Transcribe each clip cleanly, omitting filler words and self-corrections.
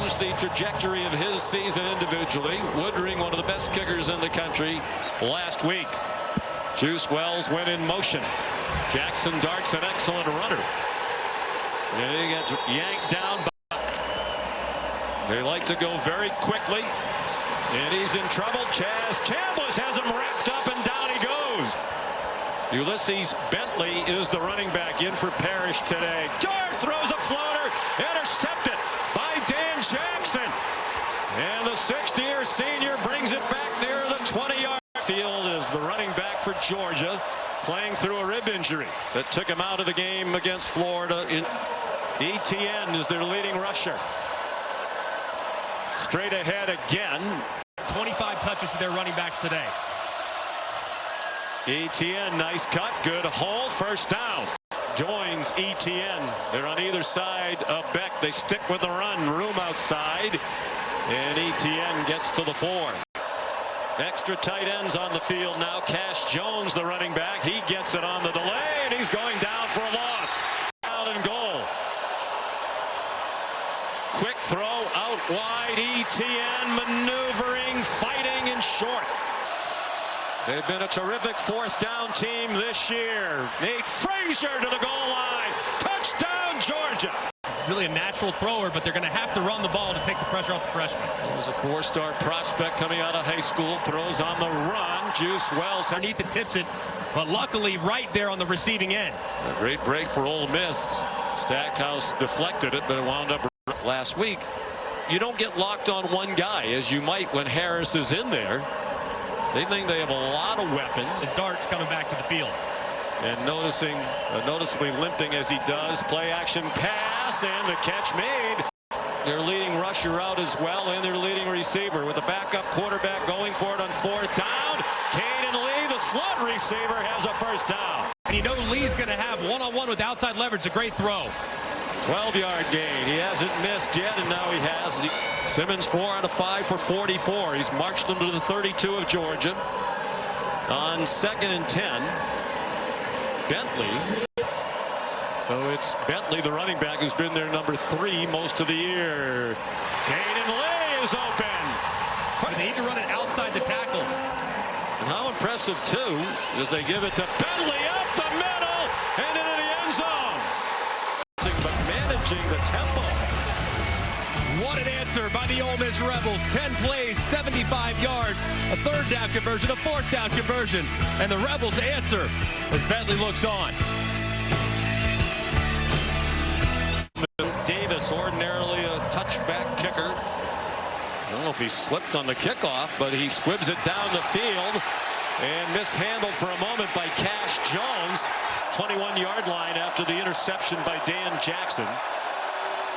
changed the trajectory of his season individually. Woodring, one of the best kickers in the country last week. Juice Wells went in motion. Jackson Dart's an excellent runner. And he gets yanked down. They like to go very quickly. And he's in trouble. Chaz Chambliss has him wrapped up, and down he goes. Ulysses Bentley is the running back in for Parrish today. Dart throws a floater, intercepted by Dan Jackson. And the 60-year senior brings it back near the 20-yard field as the running back for Georgia, playing through a rib injury that took him out of the game against Florida. Etienne is their leading rusher. Straight ahead again. 25 touches to their running backs today. Etienne, nice cut, good hole, first down. Joins Etienne. They're on either side of Beck. They stick with the run, room outside, and Etienne gets to the 4. Extra tight ends on the field now. Cash Jones, the running back, he gets it on the delay, and he's going down for a loss. Out and goal. Quick throw out wide. Etienne maneuvering, fighting in short. They've been a terrific fourth down team this year. Nate Frazier to the goal line. Touchdown, Georgia. Really a natural thrower, but they're going to have to run the ball to take the pressure off the freshman. There's a 4-star prospect coming out of high school. Throws on the run. Juice Wells underneath the tips it, but luckily right there on the receiving end. A great break for Ole Miss. Stackhouse deflected it, but it wound up last week. You don't get locked on one guy as you might when Harris is in there. They think they have a lot of weapons. As Dart's coming back to the field. And noticeably limping as he does. Play action pass, and the catch made. Their leading rusher out as well, and their leading receiver with the backup quarterback going for it on 4th down. Caden Lee, the slot receiver, has a first down. And you know Lee's going to have one-on-one with outside leverage. A great throw. 12-yard gain. He hasn't missed yet, and now he has. Simmons 4 out of 5 for 44. He's marched them to the 32 of Georgia. On 2nd and 10, Bentley. So it's Bentley, the running back, who's been their number 3 most of the year. Caden Lee is open. They need to run it outside the tackles. And how impressive, too, is they give it to Bentley up the middle and into the end zone. But managing the tempo. What an answer by the Ole Miss Rebels. 10 plays, 75 yards, a 3rd down conversion, a 4th down conversion, and the Rebels answer as Bentley looks on. Davis, ordinarily a touchback kicker. I don't know if he slipped on the kickoff, but he squibs it down the field and mishandled for a moment by Cash Jones. 21-yard line after the interception by Dan Jackson.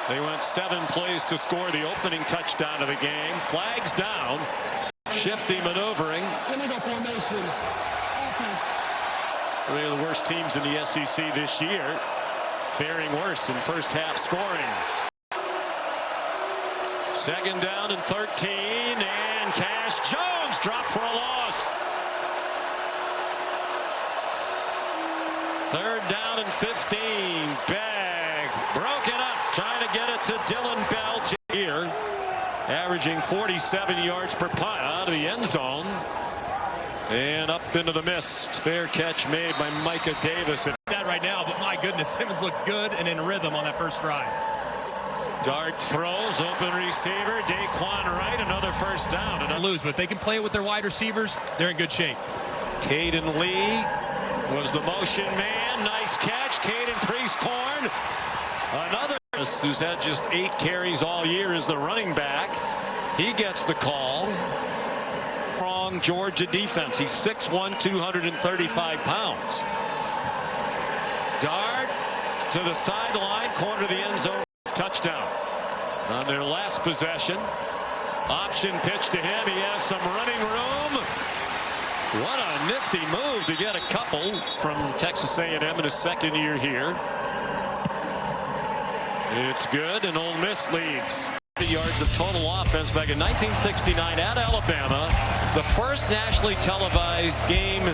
They went 7 plays to score the opening touchdown of the game. Flags down. Shifty maneuvering. Illegal formation. Offense. 3 of the worst teams in the SEC this year, faring worse in first half scoring. 2nd down and 13, and Cash Jones dropped for a loss. 3rd down and 15. Bag broken up, trying to get it to Dylan Bell here, averaging 47 yards per punt out of the end zone and up into the mist. Fair catch made by Micah Davis. That right now, but my goodness, Simmons looked good and in rhythm on that first drive. Dart throws, open receiver, Daquan Wright, another first down. And lose, but if they can play it with their wide receivers, they're in good shape. Caden Lee was the motion man. Nice catch. Caden Priest-Corn, another who's had just 8 carries all year, is the running back. He gets the call. Strong Georgia defense. He's 6'1", 235 pounds. Dart to the sideline, corner of the end zone, touchdown. On their last possession, option pitch to him. He has some running room. What a nifty move to get a couple from Texas A&M in his 2nd year here. It's good, and Ole Miss leads. 30 yards of total offense back in 1969 at Alabama. The first nationally televised game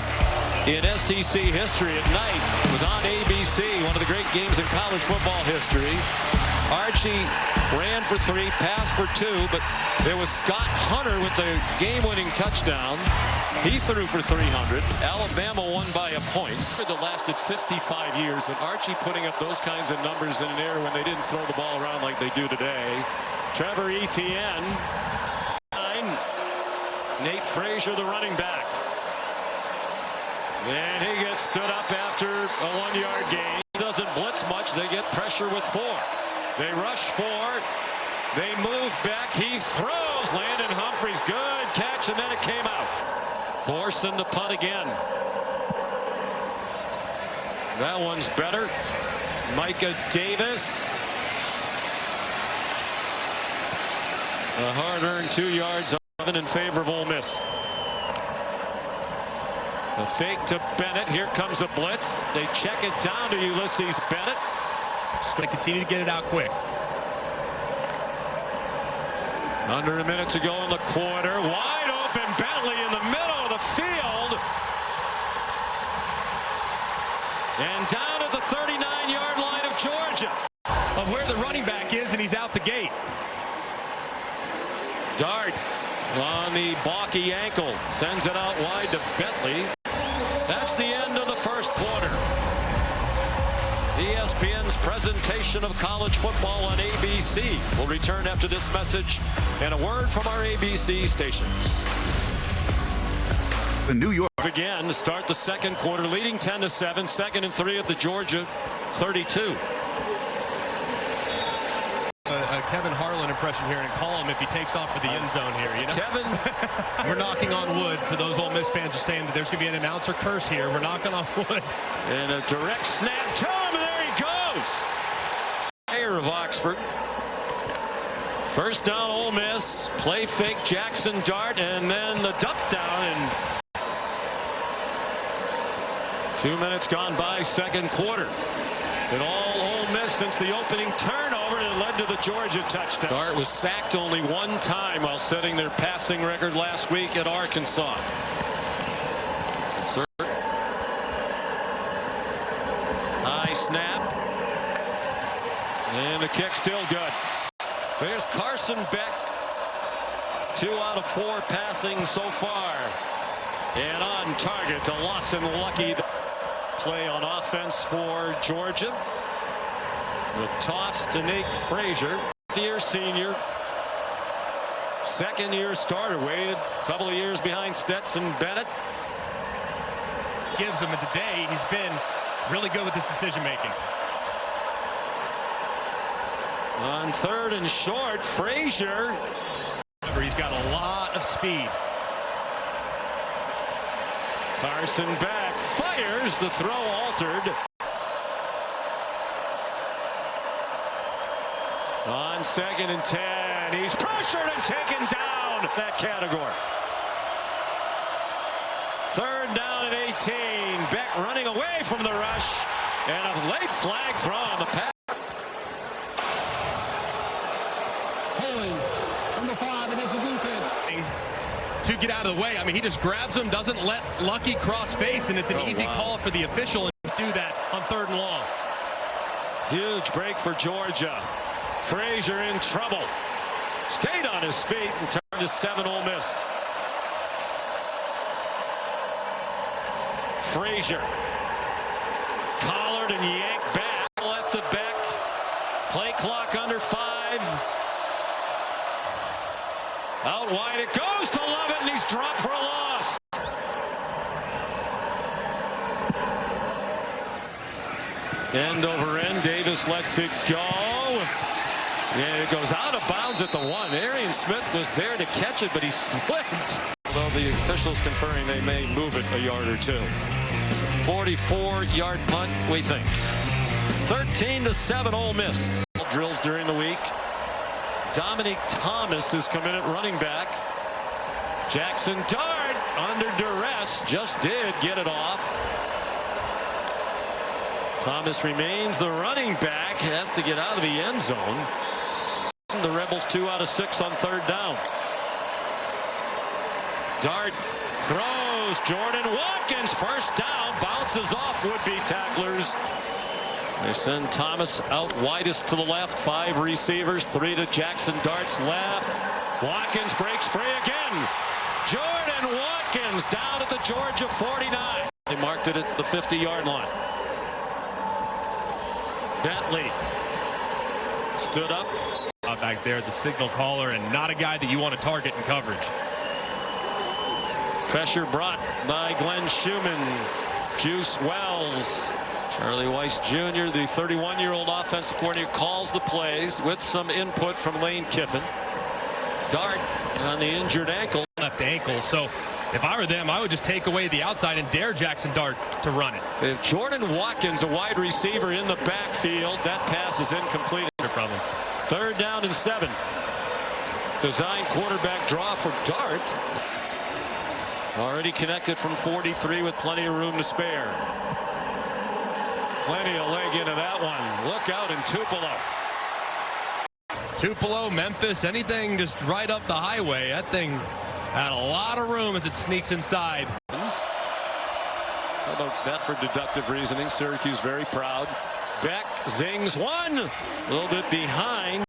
in SEC history at night was on ABC, one of the great games in college football history. Archie ran for 3, passed for 2, but there was Scott Hunter with the game-winning touchdown. He threw for 300. Alabama won by a point. That lasted 55 years, and Archie putting up those kinds of numbers in an era when they didn't throw the ball around like they do today. Trevor Etienne. Nate Frazier, the running back. And he gets stood up after a 1-yard gain. Doesn't blitz much. They get pressure with 4. They rush 4. They move back. He throws. Landon Humphreys, good catch, and then it came out. Forcing the punt again. That one's better. Micah Davis. A hard-earned 2 yards in favor of Ole Miss. A fake to Bennett. Here comes a blitz. They check it down to Ulysses Bennett. They continue to get it out quick. Under a minute to go in the quarter. Wide open Bentley in the middle of the field. And down at the 39-yard line of Georgia. Of where the running back is, and he's out the gate. Dart on the balky ankle. Sends it out wide to Bentley. That's the end of the first quarter. ESPN's presentation of college football on ABC will return after this message and a word from our ABC stations. In New York Again to start the second quarter, leading 10-7, 2nd and 3 at the Georgia 32. A Kevin Harlan impression here, and call him if he takes off for the end zone here. You know? Kevin, we're knocking on wood for those Ole Miss fans are saying that there's going to be an announcer curse here. We're knocking on wood. and a direct snap to him, and there he goes. Mayor of Oxford. First down, Ole Miss. Play fake, Jackson Dart, and then the dump down. And 2 minutes gone by, second quarter. And all Ole Miss since the opening turnover that led to the Georgia touchdown. Dart was sacked only 1 time while setting their passing record last week at Arkansas. Insert. High snap. And the kick still good. So here's Carson Beck. 2 out of 4 passing so far. And on target to Lawson Lucky. Play on offense for Georgia. The toss to Nate Frazier, 5th-year senior, 2nd-year starter, waited a couple of years behind Stetson Bennett. Gives him, and today he's been really good with his decision making. On 3rd and short, Frazier. He's got a lot of speed. Carson back, fires, the throw altered. On 2nd and 10, he's pressured and taken down that category. 3rd down and 18. Beck running away from the rush, and a late flag throw on the pass. Holding, number 5 against the defense. To get out of the way. I mean, he just grabs him, doesn't let Lucky cross face, and it's an easy call for the official and do that on 3rd and long. Huge break for Georgia. Frazier in trouble. Stayed on his feet and turned to 7 Ole Miss. Frazier. Collared and yanked back. Left to Beck. Play clock under 5. Out wide it goes to Lovett, and he's dropped for a loss. End over end. Davis lets it go. And it goes out of bounds at the 1. Arian Smith was there to catch it, but he slipped. Although the officials conferring they may move it a yard or 2. 44-yard punt, we think. 13-7 Ole Miss. Drills during the week. Dominic Thomas has come in at running back. Jackson Dart under duress just did get it off. Thomas remains the running back, has to get out of the end zone. The Rebels 2 out of 6 on 3rd down. Dart throws. Jordan Watkins first down, bounces off would-be tacklers. They send Thomas out widest to the left. 5 receivers, 3 to Jackson Darts left. Watkins breaks free again. Jordan Watkins down at the Georgia 49. They marked it at the 50-yard line. Bentley stood up. Back there, the signal caller, and not a guy that you want to target in coverage. Pressure brought by Glenn Schumann. Juice Wells. Charlie Weiss Jr., the 31-year-old offensive coordinator, calls the plays with some input from Lane Kiffin. Dart on the injured ankle. Left ankle. So if I were them, I would just take away the outside and dare Jackson Dart to run it. If Jordan Watkins, a wide receiver in the backfield, that pass is incomplete. No problem. 3rd down and 7. Design quarterback draw for Dart. Already connected from 43 with plenty of room to spare. Plenty of leg into that one. Look out in Tupelo. Tupelo, Memphis, anything just right up the highway. That thing had a lot of room as it sneaks inside. How about that for deductive reasoning? Syracuse very proud. Beck zings one. A little bit behind.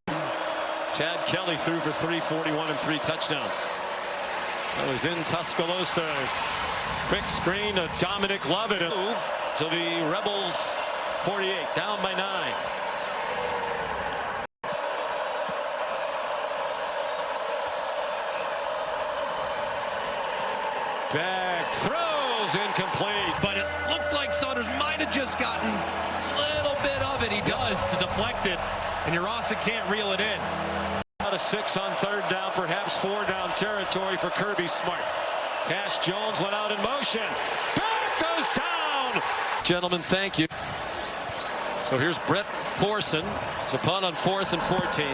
Chad Kelly threw for 341 and 3 touchdowns. That was in Tuscaloosa. Quick screen to Dominic Lovett. Move to the Rebels 48, down by 9. Beck throws incomplete. But it looked like Saunders might have just gotten a little bit of it. He does to deflect it, and Urasa can't reel it in. Out of 6 on 3rd down, perhaps 4 down territory for Kirby Smart. Cash Jones went out in motion. Beck goes down. Gentlemen, thank you. So here's Brett Thorson. It's a punt on 4th and 14.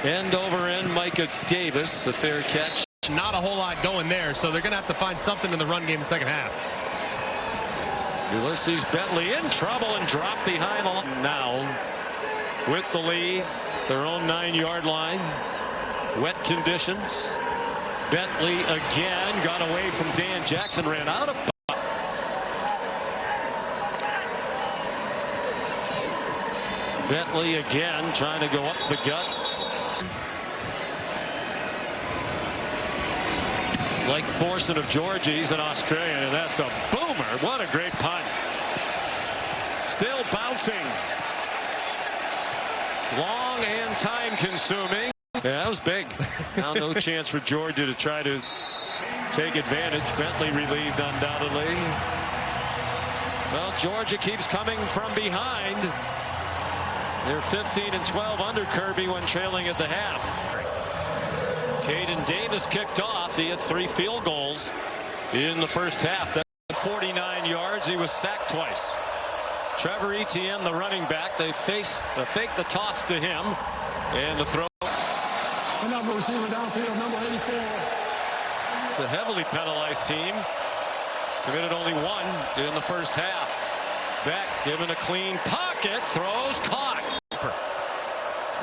End over end, Micah Davis, a fair catch. Not a whole lot going there, so they're going to have to find something in the run game in the second half. Ulysses Bentley in trouble and dropped behind the line. Now with the lead, their own 9-yard line. Wet conditions. Bentley again got away from Dan Jackson, ran out of bounds. Bentley again trying to go up the gut. Like Thorson of Georgia, he's an Australian, and that's a boomer. What a great punt. Still bouncing. Long and time consuming. Yeah, that was big. Now no chance for Georgia to try to take advantage. Bentley relieved undoubtedly. Well, Georgia keeps coming from behind. They're 15 and 12 under Kirby when trailing at the half. Caden Davis kicked off. He had 3 field goals in the first half. That's 49 yards. He was sacked twice. Trevor Etienne, the running back, they faked the toss to him, and the throw. Another receiver downfield, number 84. It's a heavily penalized team. Committed only 1 in the first half. Beck given a clean pocket, throws, caught.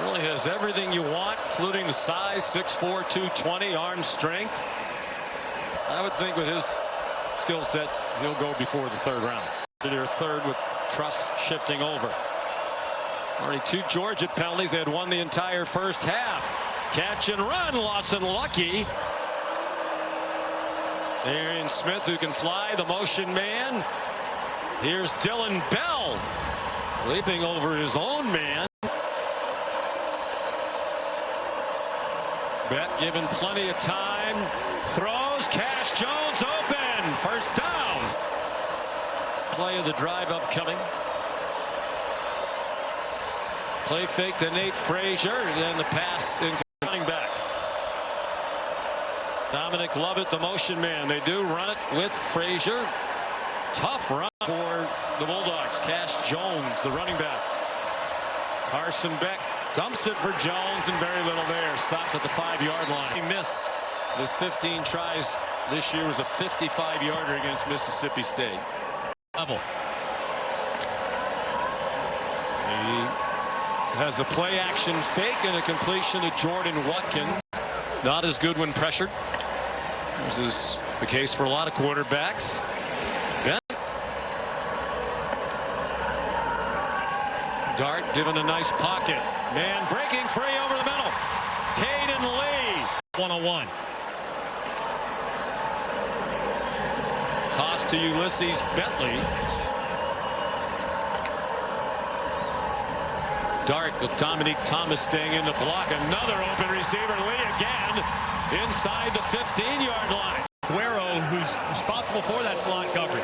Really has everything you want, including the size, 6'4", 220, arm strength. I would think with his skill set, he'll go before the 3rd round. Their 3rd with Truss shifting over. Already 2 Georgia penalties. They had won the entire first half. Catch and run, Lawson Lucky. Arian Smith, who can fly, the motion man. Here's Dylan Bell leaping over his own man. Beck given plenty of time. Throws. Cash Jones open. First down. Play of the drive upcoming. Play fake to Nate Frazier, and the pass in running back. Dominic Lovett, the motion man. They do run it with Frazier. Tough run for the Bulldogs. Cash Jones, the running back. Carson Beck dumps it for Jones, and very little there. Stopped at the 5-yard line. He missed his 15 tries this year. Was a 55-yarder against Mississippi State. Level. He has a play action fake and a completion to Jordan Watkins. Not as good when pressured. This is the case for a lot of quarterbacks. Dart given a nice pocket. Man breaking free over the middle. Caden Lee. One-on-one. Toss to Ulysses Bentley. Dart with Dominique Thomas staying in the block. Another open receiver. Lee again inside the 15-yard line. Guerrero, who's responsible for that slot coverage.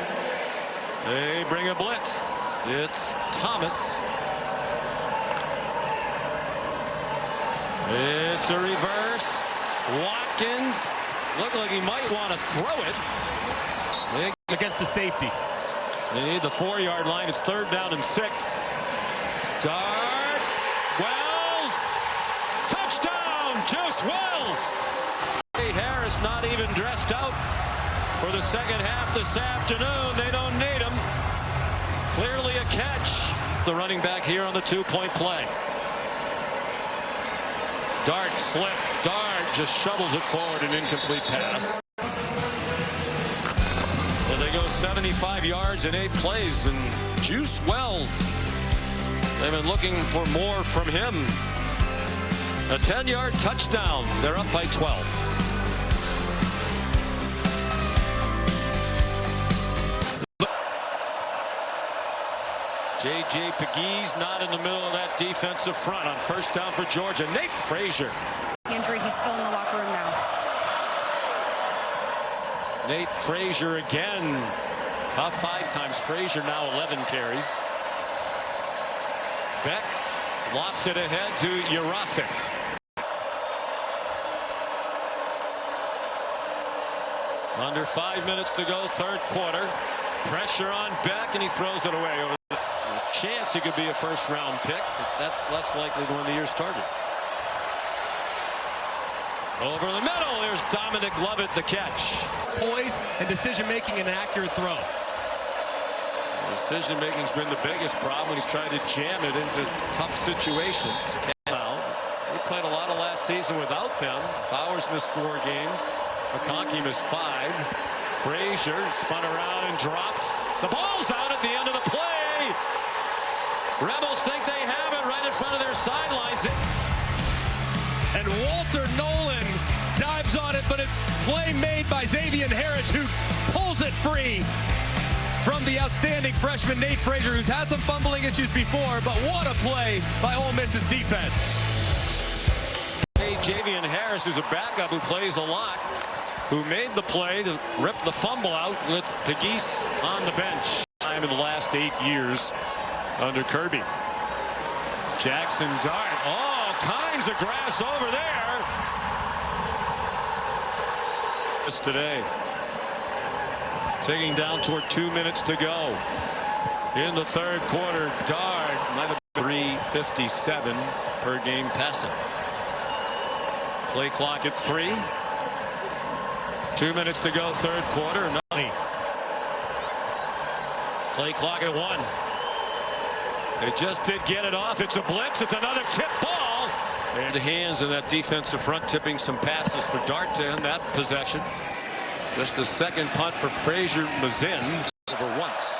They bring a blitz. It's Thomas. It's a reverse. Watkins looked like he might want to throw it. Against the safety. They need the 4-yard line. It's 3rd down and 6. Dart. Wells. Touchdown. Juice Wells. Harris not even dressed out for the second half this afternoon. They don't need him. Clearly a catch. The running back here on the 2-point play. Dart slip. Dart just shovels it forward, an incomplete pass. Well, they go 75 yards in 8 plays, and Juice Wells, they've been looking for more from him. A 10-yard touchdown. They're up by 12. J.J. Pegues not in the middle of that defensive front on 1st down for Georgia. Nate Frazier. Injury, he's still in the locker room now. Nate Frazier again. Tough 5 times. Frazier now 11 carries. Beck lofts it ahead to Jurasik. Under 5 minutes to go, 3rd quarter. Pressure on Beck, and he throws it away. Over the chance he could be a 1st-round pick, but that's less likely than when the year started. Over the middle, there's Dominic Lovett, the catch. Poise and decision-making and accurate throw. Decision-making's been the biggest problem. He's tried to jam it into tough situations. Now, he played a lot of last season without them. Bowers missed 4 games. McConkey missed 5. Frazier spun around and dropped. The ball's out at the end of the play. Rebels think they have it right in front of their sidelines. And Walter Nolan dives on it, but it's play made by Xavier Harris, who pulls it free from the outstanding freshman Nate Frazier, who's had some fumbling issues before, but what a play by Ole Miss's defense. Hey, Xavier Harris, who's a backup who plays a lot, who made the play to rip the fumble out with Pegues on the bench. Time in the last 8 years under Kirby. Jackson Dart. All kinds of grass over there. This today. Taking down toward 2 minutes to go. In the 3rd quarter, Dart might have been 3:57 per game passing. Play clock at 3. 2 minutes to go, 3rd quarter. Play clock at 1. They just did get it off. It's a blitz. It's another tip ball. And hands in that defensive front, tipping some passes for Dart to end that possession. Just the 2nd punt for Frazier Mazin over once.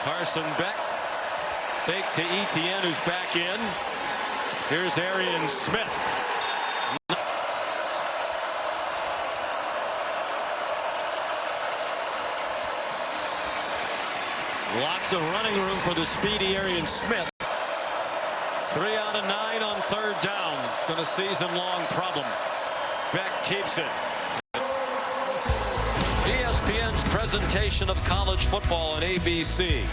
Carson Beck. Fake to Etienne, who's back in. Here's Arian Smith. Lots of running room for the speedy Arian Smith. 3 out of 9 on 3rd down. Been a season-long problem. Beck keeps it. ESPN's presentation of college football on ABC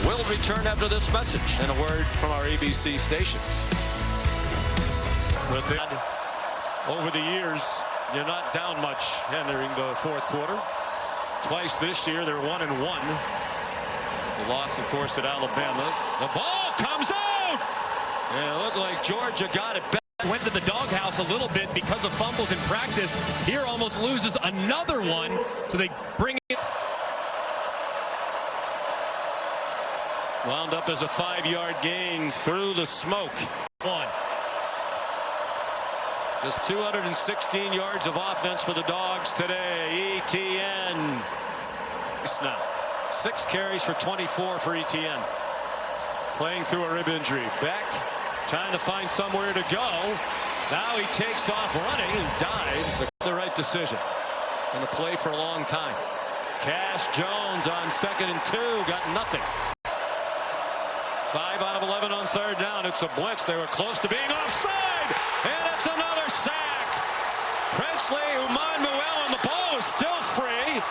will return after this message and a word from our ABC stations. But then, over the years, you're not down much entering the 4th quarter. Twice this year, they're 1-1. The loss, of course, at Alabama. The ball comes out! And it looked like Georgia got it back. Went to the doghouse a little bit because of fumbles in practice. Here almost loses another one, so they bring it. Wound up as a 5-yard gain through the smoke. 1. Just 216 yards of offense for the Dogs today. Etienne. Now, 6 carries for 24 for Etienne. playing through a rib injury. Beck trying to find somewhere to go. Now he takes off running and dives. The right decision. Going to play for a long time. Cash Jones on 2nd and 2. Got nothing. 5 out of 11 on 3rd down. It's a blitz. They were close to being offside. And it's another sack. Princely Uman-Muellen. The ball is still free.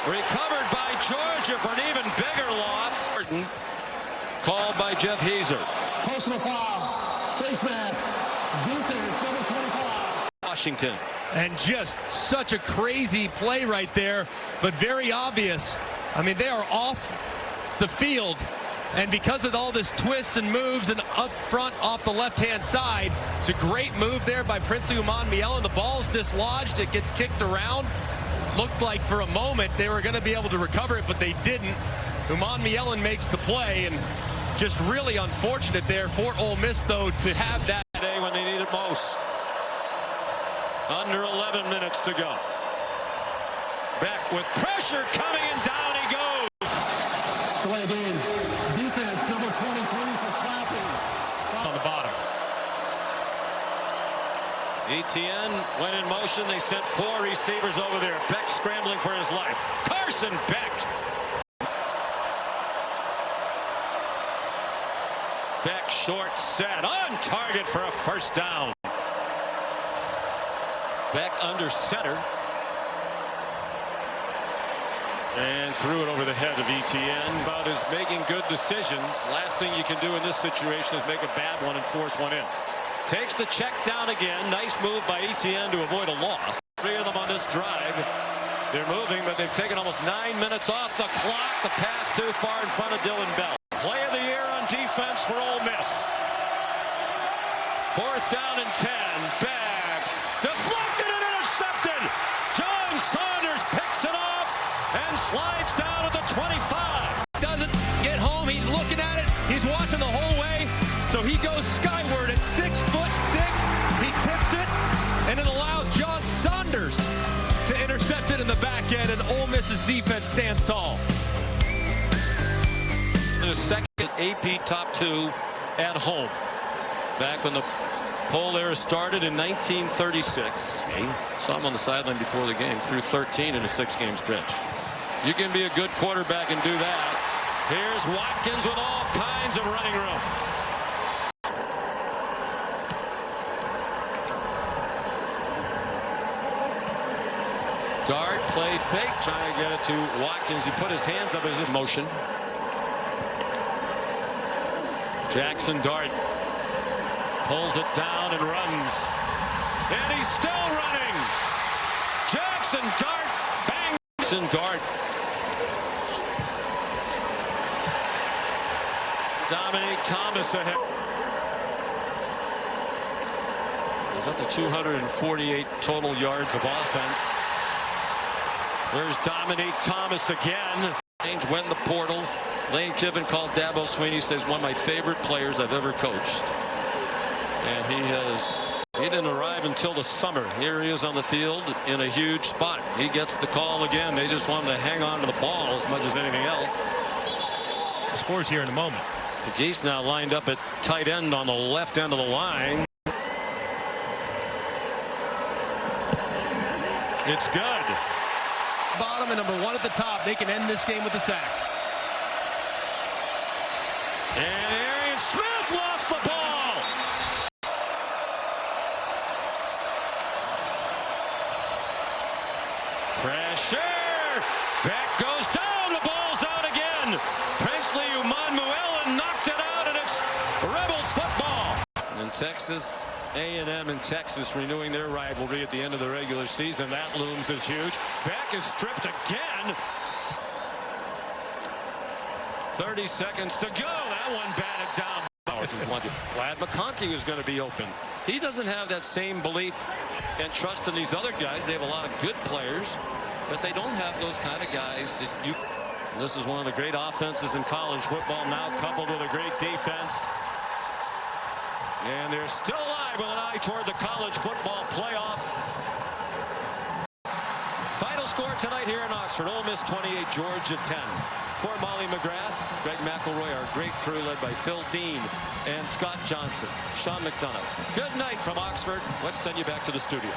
Recovered by Georgia for an even bigger loss. Called by Jeff Heiser. Personal foul. Face mask. Defense, number 25. Washington. And just such a crazy play right there, but very obvious. I mean, they are off the field, and because of all this twists and moves and up front off the left-hand side, it's a great move there by Princely Uman-Muellen. The ball's dislodged. It gets kicked around. Looked like for a moment they were going to be able to recover it, but they didn't. Uman-Muellen makes the play, and just really unfortunate there for Ole Miss, though, to have that Today when they need it most. Under 11 minutes to go. Beck with pressure coming, and down he goes. Delay game. Defense, number 23 for Clapping. on the bottom. ETN went in motion. They sent 4 receivers over there. Beck scrambling for his life. Carson Beck. Beck short set. On target for a first down. Beck under center. And threw it over the head of ETN. About is making good decisions. Last thing you can do in this situation is make a bad one and force one in. Takes the check down again. Nice move by ETN to avoid a loss. 3 of them on this drive. They're moving, but they've taken almost 9 minutes off the clock. The pass too far in front of Dylan Bell. Play of the year on defense for Ole Miss. 4th down and 10. Back. Deflected and intercepted. John Saunders picks it off and slides down at the 25. Doesn't get home. He's looking at it. He's watching the whole way. So he goes skyward at 6'6". He tips it, and it allows John Saunders to intercept it in the back end, and Ole Miss's defense stands tall. The second AP top 2 at home. Back when the poll era started in 1936. Saw him on the sideline before the game. Threw 13 in a 6-game stretch. You can be a good quarterback and do that. Here's Watkins with all kinds of running room. Dart play fake, trying to get it to Watkins. He put his hands up as his motion. Jackson Dart pulls it down and runs. And he's still running. Jackson Dart, bang. Jackson Dart. Dominique Thomas ahead. He's up to 248 total yards of offense. There's Dominique Thomas again. Change went in the portal. Lane Kiffin called Dabo Swinney, says one of my favorite players I've ever coached. And he didn't arrive until the summer. Here he is on the field in a huge spot. He gets the call again. They just want him to hang on to the ball as much as anything else. The score's here in a moment. The Geese now lined up at tight end on the left end of the line. It's good. Bottom and number 1 at the top. They can end this game with a sack. And Arian Smith lost the ball. Pressure. Beck goes down. The ball's out again. Princely Uman-Muellen knocked it out, and it's Rebels football. And Texas A&M and Texas renewing their rivalry at the end of the regular season. That looms as huge. Beck is stripped again. 30 seconds to go. That one batted down. Glad McConkey was going to be open. He doesn't have that same belief and trust in these other guys. They have a lot of good players, but they don't have those kind of guys that you. This is one of the great offenses in college football, now coupled with a great defense. And they're still alive with an eye toward the college football playoff. Final score tonight here in Oxford. Ole Miss 28, Georgia 10. For Molly McGrath, Greg McElroy, our great crew led by Phil Dean and Scott Johnson, Sean McDonough. Good night from Oxford. Let's send you back to the studio.